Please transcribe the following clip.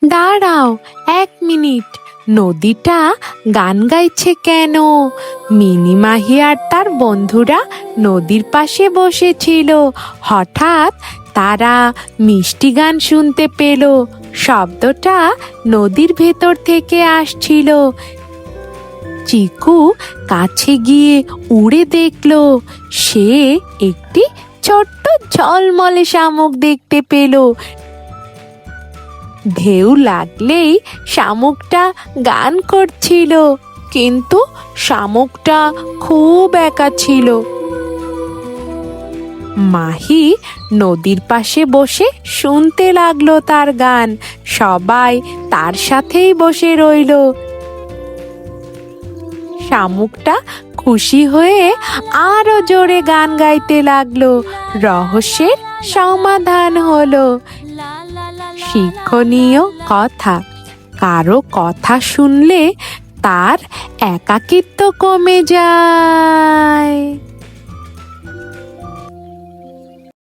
দাঁড়াও, 1 মিনিট, নদীটা গান গাইছে কেন? মিনি মাহি আর তার বন্ধুরা নদীর পাশে বসেছিল। হঠাৎ তারা মিষ্টি গান শুনতে পেল। শব্দটা নদীর ভেতর থেকে আসছিল। চিকু কাছে গিয়ে উড়ে দেখলো, সে একটি ছোট্ট ঝলমলে শামুক দেখতে পেল। ঢেউ লাগলেই শামুকটা গান করছিল, কিন্তু শামুকটা খুব একা ছিল। মাহি নদীর পাশে বসে শুনতে লাগলো তার গান। সবাই তার সাথেই বসে রইল। শামুকটা খুশি হয়ে আরো জোরে গান গাইতে লাগলো। রহস্যের সমাধান হলো। শিক্ষণীয় কথা: কারো কথা শুনলে তার একাকিত্ব কমে যায়।